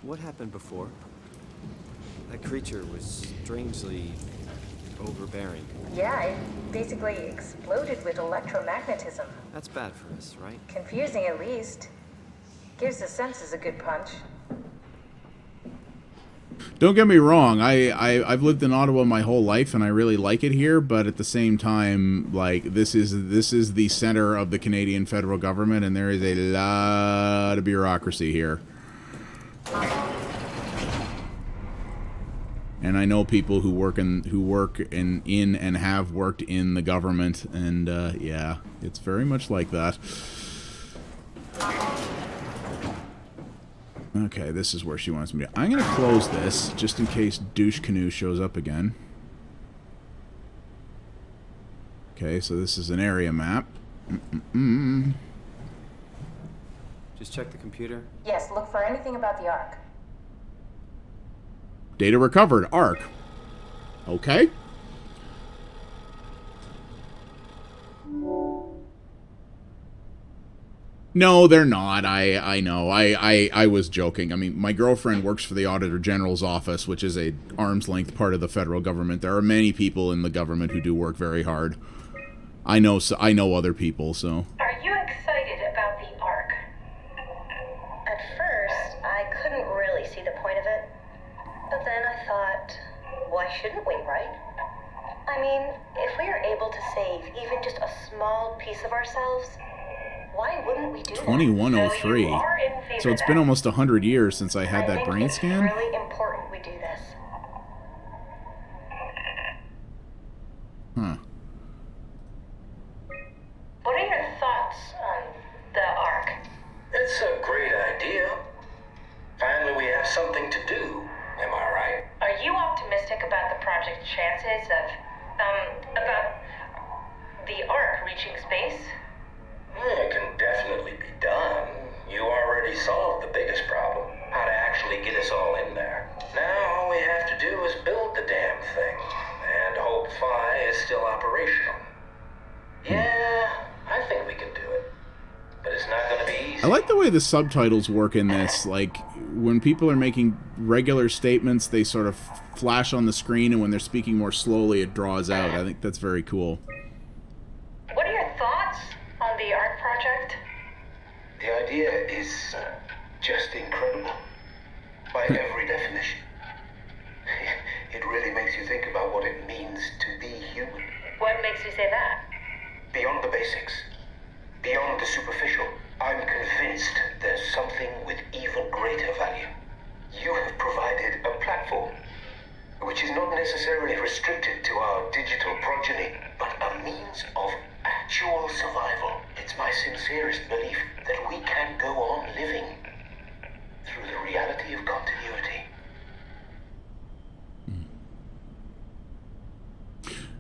What happened before? That creature was strangely overbearing. Yeah, it basically exploded with electromagnetism. That's bad for us, right? Confusing at least. Gives the senses a good punch. Don't get me wrong, I've lived in Ottawa my whole life and I really like it here, but at the same time, like, this is the center of the Canadian federal government and there is a lot of bureaucracy here. And I know people who work in and have worked in the government, and yeah, it's very much like that. Okay, this is where she wants me to. I'm gonna close this just in case Douche Canoe shows up again. Okay, so this is an area map. Just check the computer. Yes, look for anything about the Ark. Data recovered. Arc. Okay. No, they're not. I know. I was joking. I mean, my girlfriend works for the Auditor General's office, which is a arm's length part of the federal government. There are many people in the government who do work very hard. I know other people, so. Are you excited about the Ark? At first, I couldn't really see the point of it. But then I thought, why shouldn't we, right? I mean, if we are able to save even just a small piece of ourselves, why wouldn't we do that? 2103. So it's been almost 100 years since I had that brain scan. It's really important we do this. Huh. What are your thoughts on the Ark? It's a great idea. Finally, we have something to do. Am I right? Are you optimistic about the project's chances of, about the Ark reaching space? It can definitely be done. You already solved the biggest problem, how to actually get us all in there. Now all we have to do is build the damn thing, and hope Phi is still operational. Yeah, I think we can do it. But it's not going to be easy. I like the way the subtitles work in this. Like, when people are making regular statements, they sort of flash on the screen, and when they're speaking more slowly, it draws out. I think that's very cool. What are your thoughts on the Ark project? The idea is just incredible. By every definition. It really makes you think about what it means to be human. What makes you say that? Beyond the basics. Beyond the superficial. I'm convinced there's something with even greater value. You have provided a platform, which is not necessarily restricted to our digital progeny, but a means of actual survival. It's my sincerest belief that we can go on living through the reality of continuity.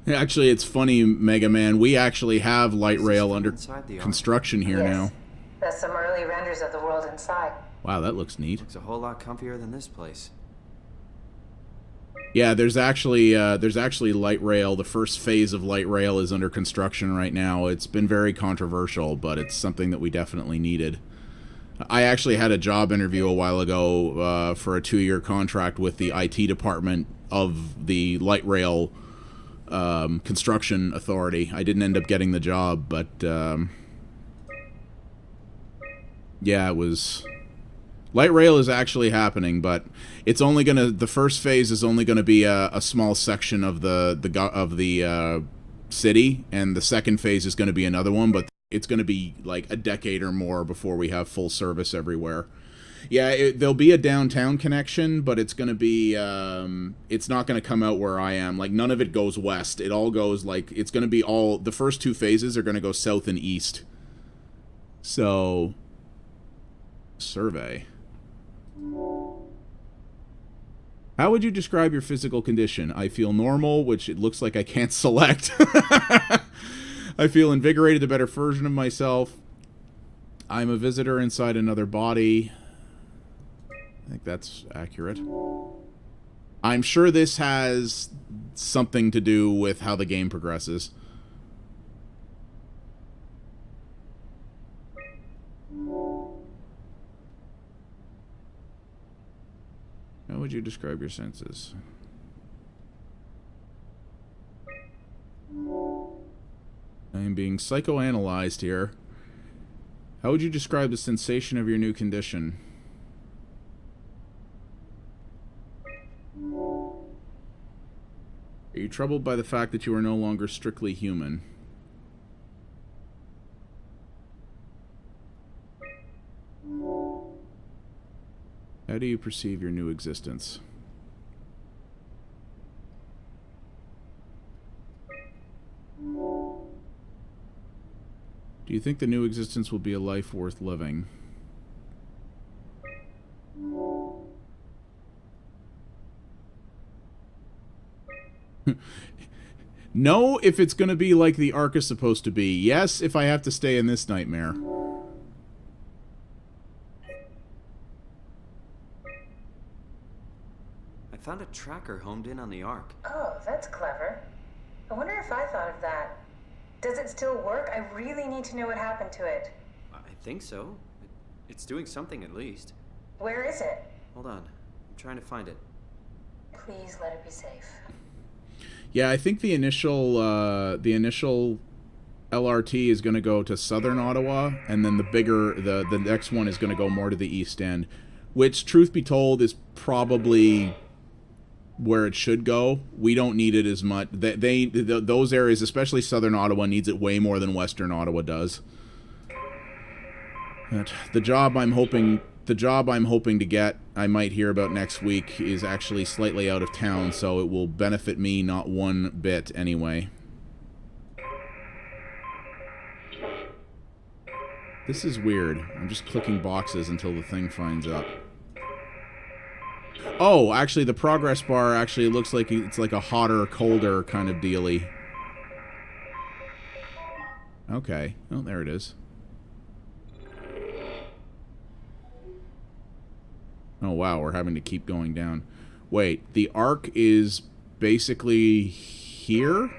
Actually, it's funny, Mega Man. We actually have light rail under construction here now. That's some early renders of the world inside. Wow, that looks neat. Looks a whole lot comfier than this place. Yeah, there's actually light rail. The first phase of light rail is under construction right now. It's been very controversial, but it's something that we definitely needed. I actually had a job interview a while ago for a 2-year contract with the IT department of the light rail construction authority. I didn't end up getting the job, but yeah, it was. Light rail is actually happening, but it's only gonna. The first phase is only gonna be a small section of the city, and the second phase is gonna be another one. But it's gonna be like a decade or more before we have full service everywhere. Yeah, there'll be a downtown connection, but it's gonna be. It's not gonna come out where I am. Like, none of it goes west. It all goes like it's gonna be all. The first 2 phases are gonna go south and east. So, survey. How would you describe your physical condition? I feel normal, which it looks like I can't select. I feel invigorated, a better version of myself. I'm a visitor inside another body. I think that's accurate. I'm sure this has something to do with how the game progresses. would you describe your senses? I am being psychoanalyzed here. How would you describe the sensation of your new condition? Are you troubled by the fact that you are no longer strictly human? How do you perceive your new existence? Do you think the new existence will be a life worth living? No, if it's going to be like the Ark is supposed to be. Yes, if I have to stay in this nightmare. I found a tracker homed in on the Ark. Oh, that's clever. I wonder if I thought of that. Does it still work? I really need to know what happened to it. I think so. It's doing something at least. Where is it? Hold on. I'm trying to find it. Please let it be safe. Yeah, I think the initial LRT is going to go to southern Ottawa, and then the next one is going to go more to the east end, which, truth be told, is probably where it should go. We don't need it as much. Those areas, especially southern Ottawa, needs it way more than western Ottawa does. But the job I'm hoping to get, I might hear about next week, is actually slightly out of town, so it will benefit me not one bit anyway. This is weird. I'm just clicking boxes until the thing finds up. Oh, actually, the progress bar actually looks like it's like a hotter, colder kind of dealy. Okay. Oh, there it is. Oh, wow, we're having to keep going down. Wait, the Ark is basically here?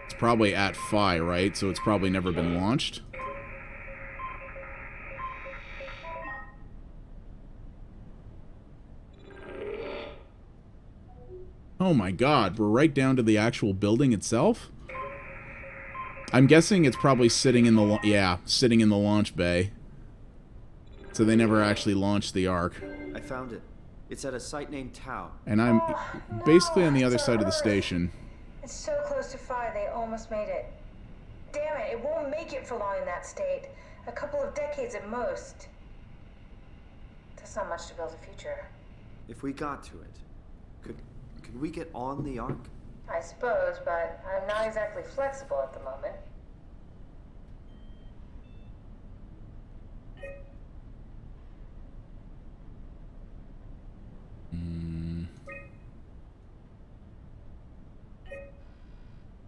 It's probably at Phi, right? So it's probably never been launched. Oh my god, we're right down to the actual building itself? I'm guessing it's probably sitting in the sitting in the launch bay. So they never actually launched the Ark. I found it. It's at a site named Tau. And I'm basically on the other side of the station. It's so close to Phi, they almost made it. Damn it, it won't make it for long in that state. A couple of decades at most. That's not much to build a future. If we got to it, could we get on the Ark? I suppose, but I'm not exactly flexible at the moment.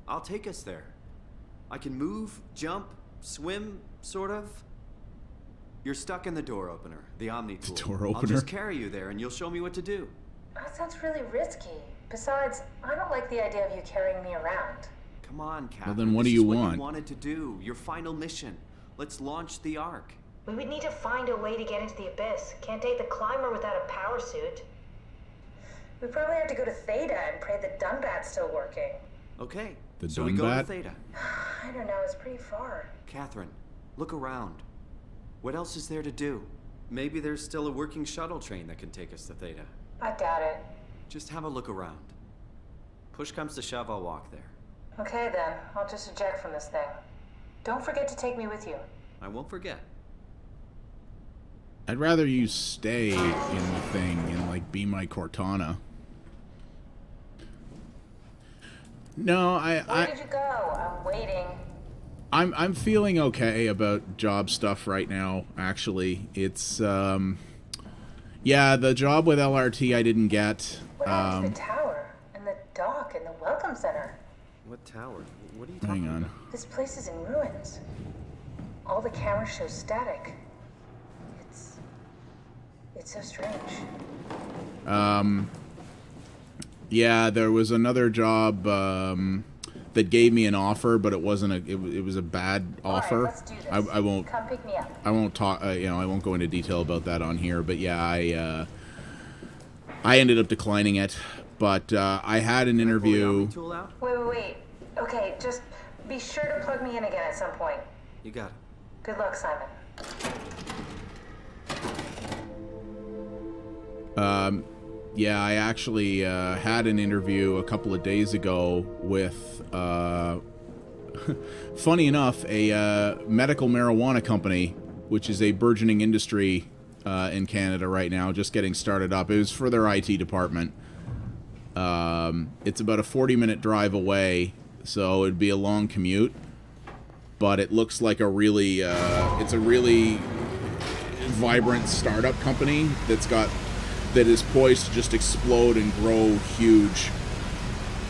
I'll take us there. I can move, jump, swim, sort of. You're stuck in the door opener, the Omni tool. Door opener? I'll just carry you there and you'll show me what to do. That sounds really risky. Besides, I don't like the idea of you carrying me around. Come on, Catherine. Well, then what do you want? This is what you wanted to do. Your final mission. Let's launch the Ark. We would need to find a way to get into the Abyss. Can't take the climber without a power suit. We probably have to go to Theta and pray the Dunbat's still working. Okay. The so we go to Dunbat? Theta. I don't know, it's pretty far. Catherine, look around. What else is there to do? Maybe there's still a working shuttle train that can take us to Theta. I doubt it. Just have a look around. Push comes to shove, I'll walk there. Okay then, I'll just eject from this thing. Don't forget to take me with you. I won't forget. I'd rather you stay in the thing and, like, be my Cortana. No, Where did you go? I'm waiting. I'm feeling okay about job stuff right now, actually. It's, yeah, the job with LRT I didn't get. What happened to the tower, and the dock, and the welcome center? What tower? What are you talking Hang on. about? This place is in ruins. All the cameras show static. It's so strange. Yeah, there was another job, that gave me an offer, but it wasn't a. It was a bad offer. All right, let's do this. I won't. Come pick me up. I won't talk. You know, I won't go into detail about that on here. But yeah, I ended up declining it. But I had an interview. Tool out? Wait. Okay, just be sure to plug me in again at some point. You got it. Good luck, Simon. Yeah, I actually had an interview a couple of days ago with, funny enough, a medical marijuana company, which is a burgeoning industry in Canada right now, just getting started up. It was for their IT department. It's about a 40-minute drive away, so it'd be a long commute. But it looks like a really, it's a really vibrant startup company that is poised to just explode and grow huge.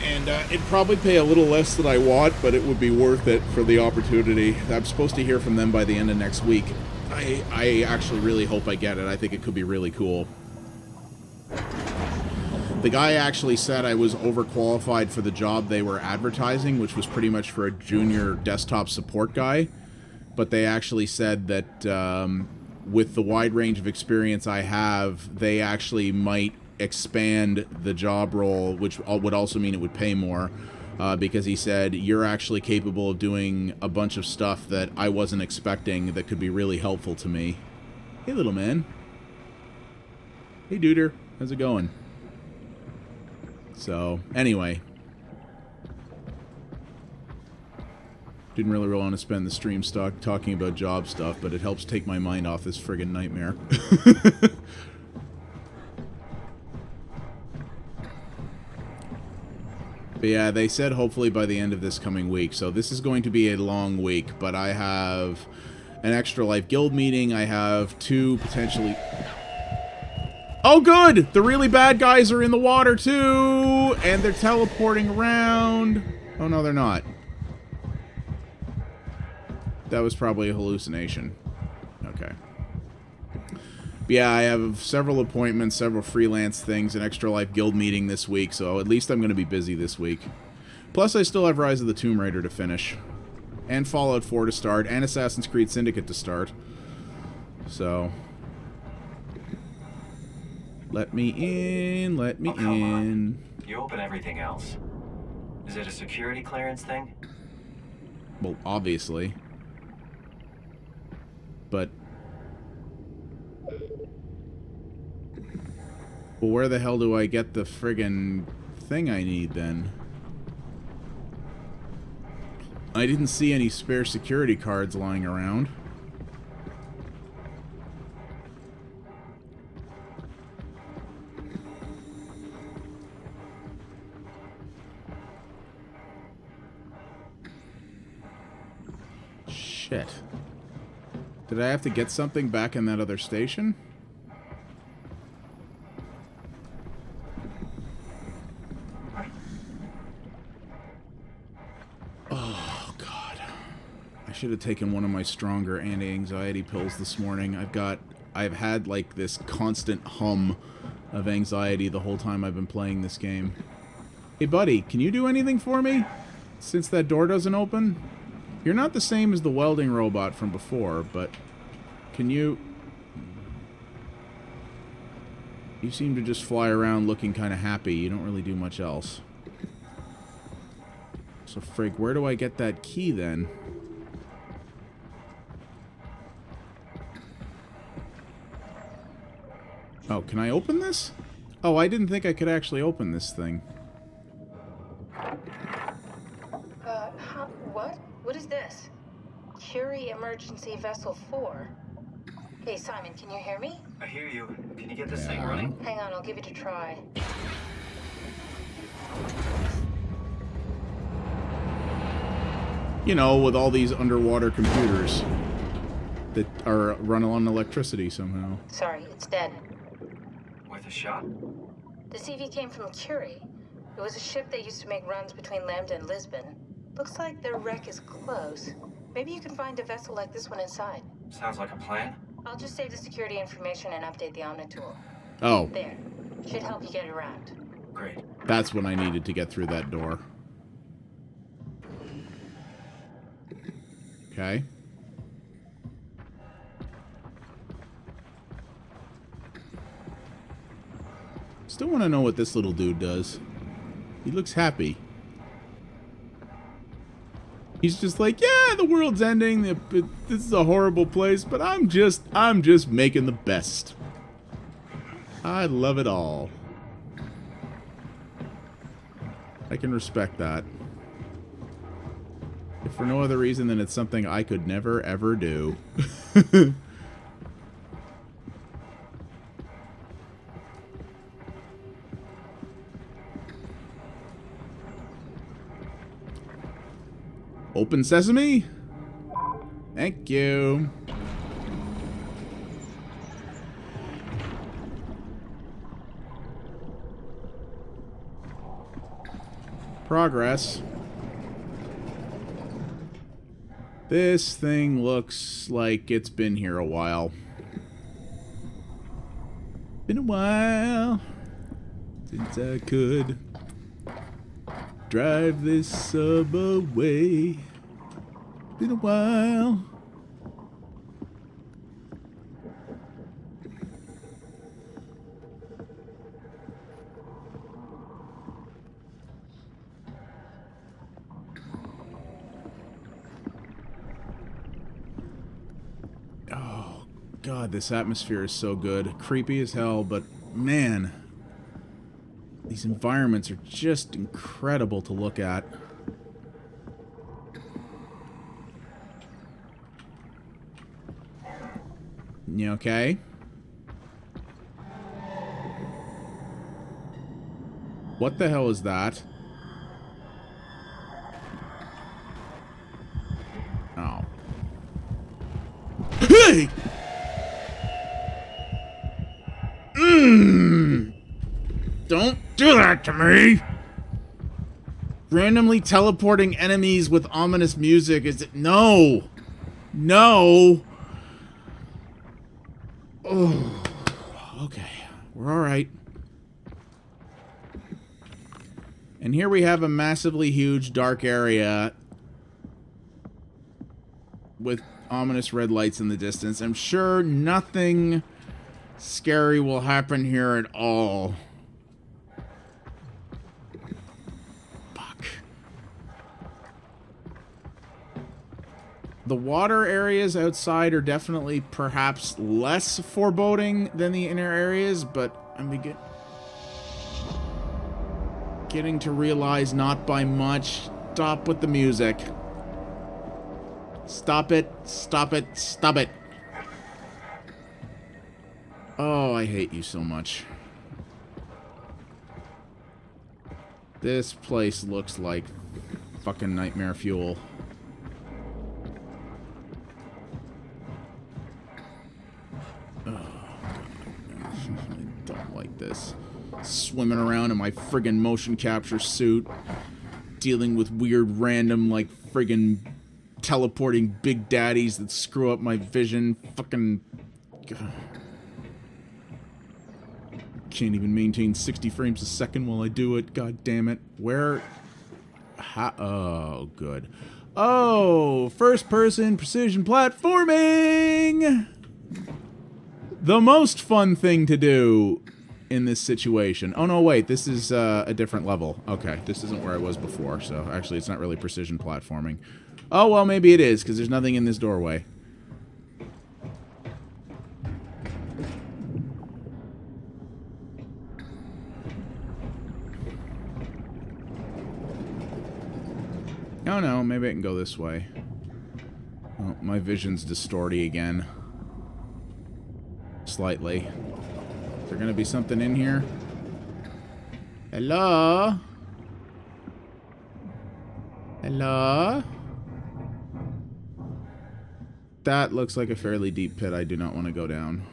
And it'd probably pay a little less than I want, but it would be worth it for the opportunity. I'm supposed to hear from them by the end of next week. I actually really hope I get it. I think it could be really cool. The guy actually said I was overqualified for the job they were advertising, which was pretty much for a junior desktop support guy. But they actually said that with the wide range of experience I have, they actually might expand the job role, which would also mean it would pay more, because he said, you're actually capable of doing a bunch of stuff that I wasn't expecting that could be really helpful to me. Hey, little man. Hey, Duder. How's it going? So, anyway. Didn't really want to spend the stream talking about job stuff, but it helps take my mind off this friggin' nightmare. But yeah, they said hopefully by the end of this coming week. So this is going to be a long week, but I have an Extra Life Guild meeting. I have 2 potentially... Oh, good! The really bad guys are in the water, too! And they're teleporting around. Oh, no, they're not. That was probably a hallucination. Okay. But yeah, I have several appointments, several freelance things, an Extra Life Guild meeting this week, so at least I'm going to be busy this week. Plus, I still have Rise of the Tomb Raider to finish. And Fallout 4 to start, and Assassin's Creed Syndicate to start. So... Let me in, let me come in. on. You open everything else. Is it a security clearance thing? Well, obviously. But... Well, where the hell do I get the friggin' thing I need, then? I didn't see any spare security cards lying around. Shit. Did I have to get something back in that other station? Oh, God. I should have taken one of my stronger anti-anxiety pills this morning. I've had, like, this constant hum of anxiety the whole time I've been playing this game. Hey, buddy, can you do anything for me? Since that door doesn't open? You're not the same as the welding robot from before, but can you... You seem to just fly around looking kind of happy. You don't really do much else. So, frig, where do I get that key, then? Oh, can I open this? Oh, I didn't think I could actually open this thing. What? What is this? Curie Emergency Vessel 4. Hey, Simon, can you hear me? I hear you. Can you get this thing running? Hang on, I'll give it a try. You know, with all these underwater computers that are run on electricity somehow. Sorry, it's dead. Worth a shot? The CV came from Curie. It was a ship that used to make runs between Lambda and Lisbon. Looks like their wreck is close. Maybe you can find a vessel like this one inside. Sounds like a plan. I'll just save the security information and update the Omni tool. Oh. There. Should help you get around. Great. That's what I needed to get through that door. Okay. Still want to know what this little dude does. He looks happy. He's just like, yeah, the world's ending. This is a horrible place, but I'm just making the best. I love it all. I can respect that. If for no other reason than it's something I could never, ever do. Open sesame? Thank you. Progress. This thing looks like it's been here a while. Been a while since I could drive this sub away. Been a while. Oh, God, this atmosphere is so good. Creepy as hell, but man, these environments are just incredible to look at. You okay? What the hell is that? Oh. Hey! Don't do that to me! Randomly teleporting enemies with ominous music is it? No! No! Oh. Okay. We're alright. And here we have a massively huge dark area with ominous red lights in the distance. I'm sure nothing scary will happen here at all. Fuck. The water areas outside are definitely perhaps less foreboding than the inner areas, but I'm getting to realize not by much. Stop with the music. Stop it. Stop it. Stop it. Oh, I hate you so much. This place looks like fucking nightmare fuel. Oh, God. I don't like this. Swimming around in my friggin' motion capture suit, dealing with weird random, like, friggin' teleporting big daddies that screw up my vision. Fucking... God. Can't even maintain 60 frames a second while I do it. God damn it. Where... Oh, good. Oh, first-person precision platforming! The most fun thing to do in this situation. Oh, no, wait. This is a different level. Okay, this isn't where I was before, so actually it's not really precision platforming. Oh, well, maybe it is, because there's nothing in this doorway. Oh, no, maybe I can go this way. Oh, my vision's distorty again. Slightly. Is there gonna be something in here? Hello? Hello? That looks like a fairly deep pit I do not want to go down.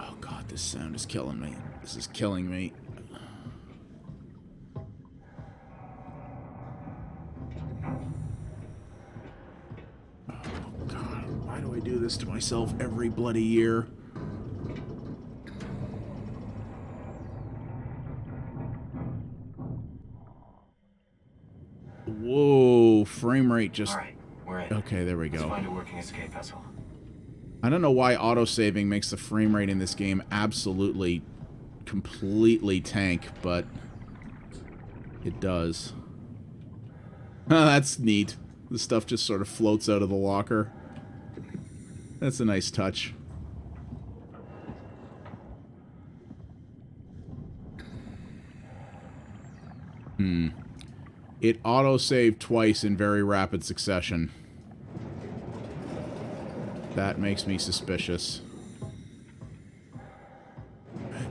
Oh God, this sound is killing me. This is killing me. Oh God, why do I do this to myself every bloody year? Whoa, frame rate just... Alright, we're in. Okay, there we Let's go. find a working escape vessel. I don't know why auto-saving makes the frame rate in this game absolutely, completely tank, but it does. That's neat. The stuff just sort of floats out of the locker. That's a nice touch. It auto-saved twice in very rapid succession. That makes me suspicious.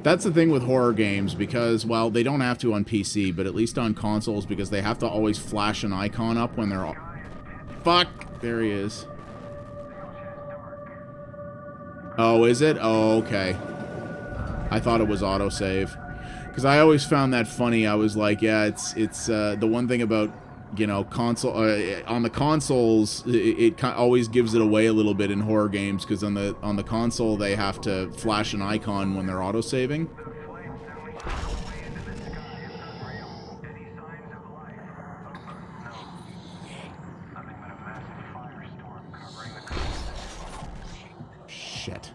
That's the thing with horror games, because, well, they don't have to on PC, but at least on consoles, because they have to always flash an icon up when they're... Fuck! There he is. Oh, is it? Oh, okay. I thought it was autosave. Because I always found that funny. I was like, yeah, it's the one thing about, you know, console on the consoles, it always gives it away a little bit in horror games, because on the console they have to flash an icon when they're autosaving. Shit.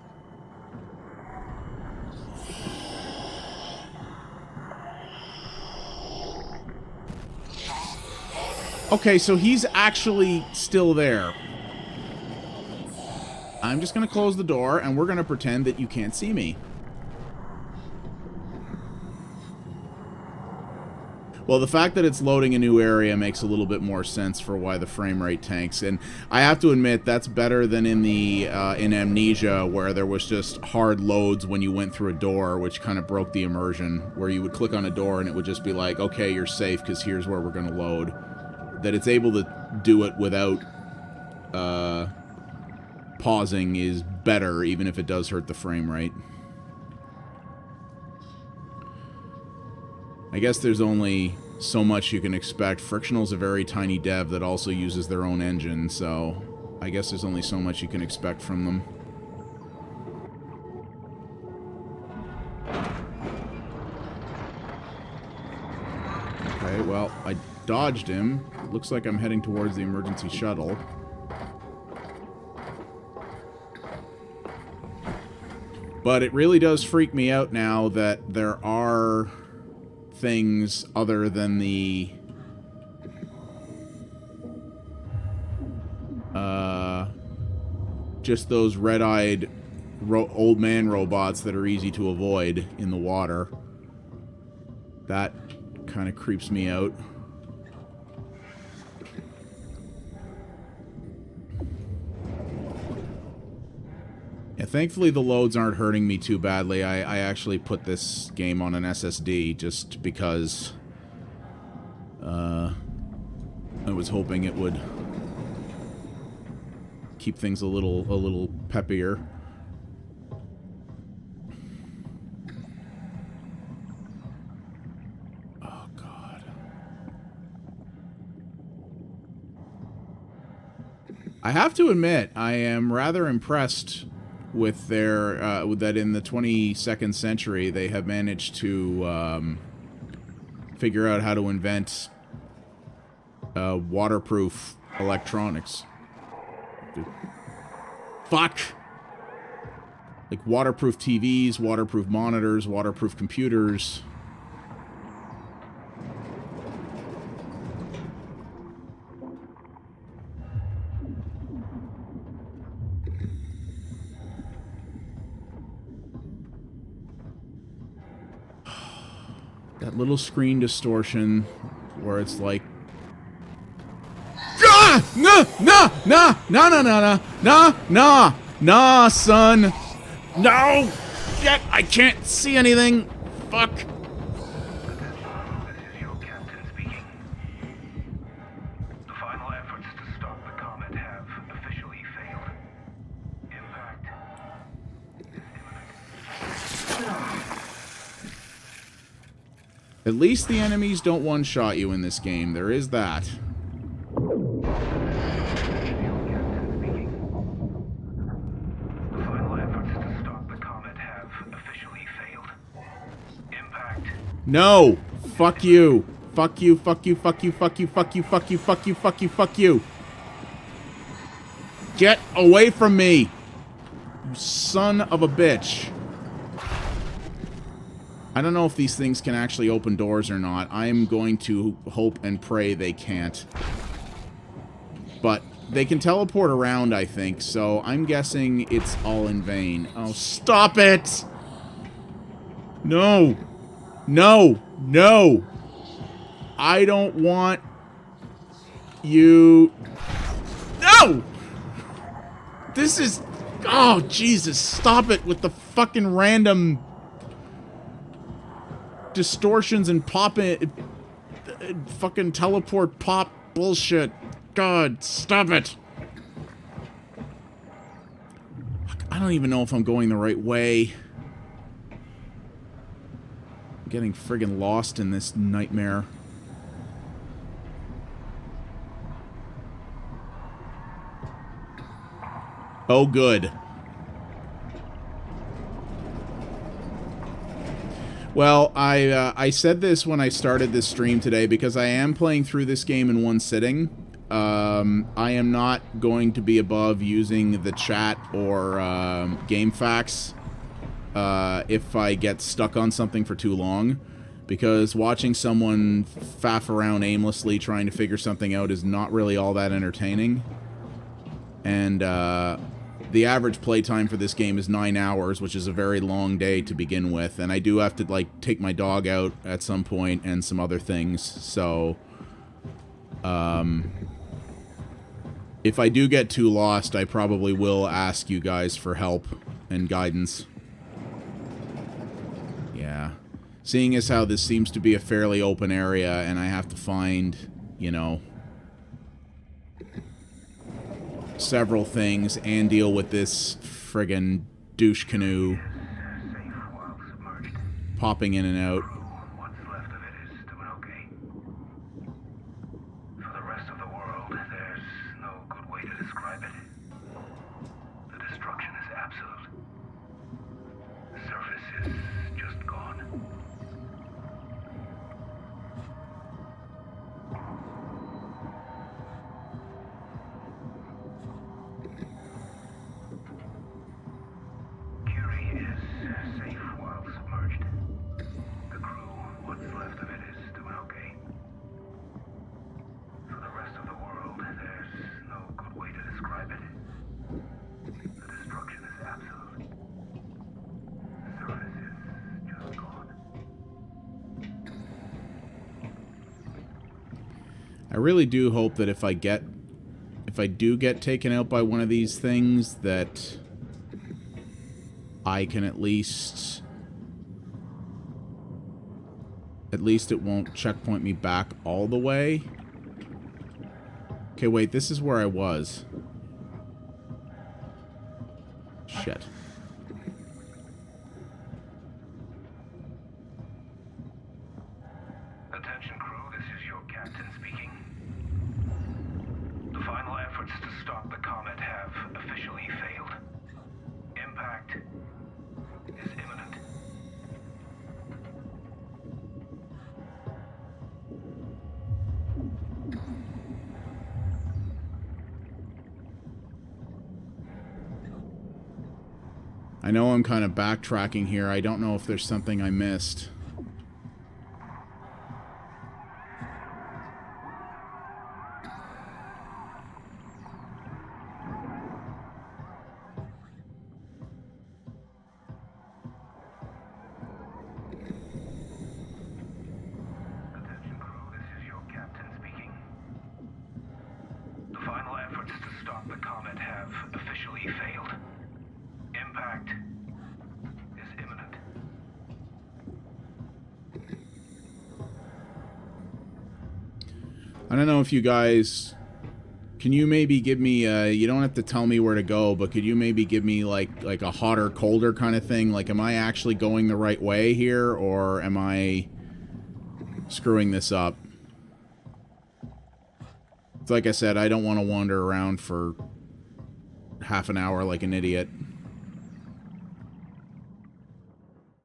Okay, so he's actually still there. I'm just going to close the door, and we're going to pretend that you can't see me. Well, the fact that it's loading a new area makes a little bit more sense for why the frame rate tanks. And I have to admit, that's better than in the in Amnesia, where there was just hard loads when you went through a door, which kind of broke the immersion, where you would click on a door and it would just be like, okay, you're safe because here's where we're going to load. That it's able to do it without pausing is better, even if it does hurt the frame rate. I guess there's only so much you can expect. Frictional's a very tiny dev that also uses their own engine, so I guess there's only so much you can expect from them. Okay, well, I dodged him. Looks like I'm heading towards the emergency shuttle. But it really does freak me out now that there are things other than the just those red-eyed old man robots that are easy to avoid in the water. That kind of creeps me out. Yeah, thankfully the loads aren't hurting me too badly. I actually put this game on an SSD just because I was hoping it would keep things a little peppier. Oh God. I have to admit, I am rather impressed with their with that in the 22nd century they have managed to figure out how to invent waterproof electronics. Fuck! Like waterproof TVs, waterproof monitors, waterproof computers. That little screen distortion where it's like, ah! Nah, nah, nah, nah, nah, nah, nah, nah, nah, son. No! Shit, I can't see anything. Fuck. This is your captain speaking. The final efforts to stop the comet have officially failed. Impact is imminent. At least the enemies don't one-shot you in this game. There is that. No! Fuck you. Fuck you, fuck you, fuck you, fuck you, fuck you, fuck you, fuck you, fuck you, fuck you. Get away from me! You son of a bitch. I don't know if these things can actually open doors or not. I am going to hope and pray they can't. But they can teleport around, I think, so I'm guessing it's all in vain. Oh, stop it! No! No! No! I don't want you... No! This is... Oh, Jesus, stop it with the fucking random... distortions and fucking teleport pop bullshit. God, stop it. I don't even know if I'm going the right way. I'm getting friggin' lost in this nightmare. Oh, good. Well, I said this when I started this stream today because I am playing through this game in one sitting. I am not going to be above using the chat or GameFAQs if I get stuck on something for too long, because watching someone faff around aimlessly trying to figure something out is not really all that entertaining. And the average playtime for this game is 9 hours, which is a very long day to begin with, and I do have to, like, take my dog out at some point and some other things, so, if I do get too lost, I probably will ask you guys for help and guidance. Yeah. Seeing as how this seems to be a fairly open area, and I have to find, you know... several things and deal with this friggin' douche canoe popping in and out. What's left of it is doing okay. For the rest of the world, there's no good way to describe it. The destruction is absolute. The surface is just gone. I really do hope that if I do get taken out by one of these things, that I can at least it won't checkpoint me back all the way. Okay, wait, this is where I was. Shit. Attention crew, this is your captain speaking. The final efforts to stop the comet have officially failed. Impact is imminent. I know I'm kind of backtracking here. I don't know if there's something I missed. Attention crew, this is your captain speaking. The final efforts to stop the comet have officially failed. Impact is imminent. I don't know if you guys... Can you maybe give me, you don't have to tell me where to go, but could you maybe give me, like a hotter, colder kind of thing? Like, am I actually going the right way here, or am I screwing this up? It's like I said, I don't want to wander around for half an hour like an idiot.